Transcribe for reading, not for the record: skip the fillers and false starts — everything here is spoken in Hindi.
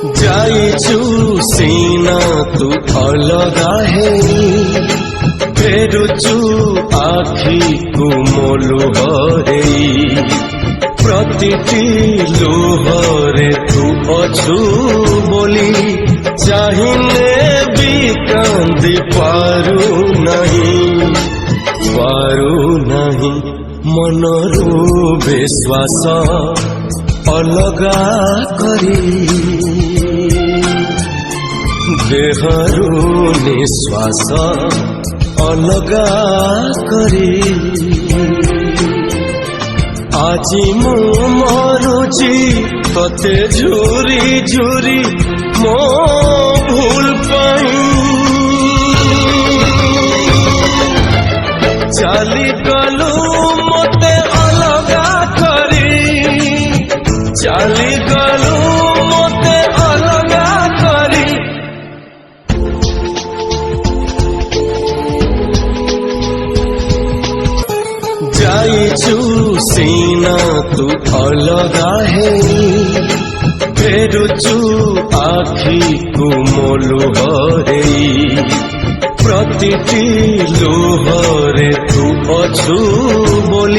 जाइछु सीना तू अलगा है फेरुचु आखि को मोलुहरे प्रतिटी लुहरे तू अछु बोली चाहिने भी कांदी पारू नहीं मनरू विश्वास अलगा करी देहरु निश्वास अलगा करी आजी मु मरुची तते झुरी झुरी मो भूल पाई चाली गलु मते अलगा करी चाली गलु मते अलगा करी जाइछु सीना तू अलगा है फेरुचु आखि को मोलुहरे प्रतिटी लुहरे तू अछु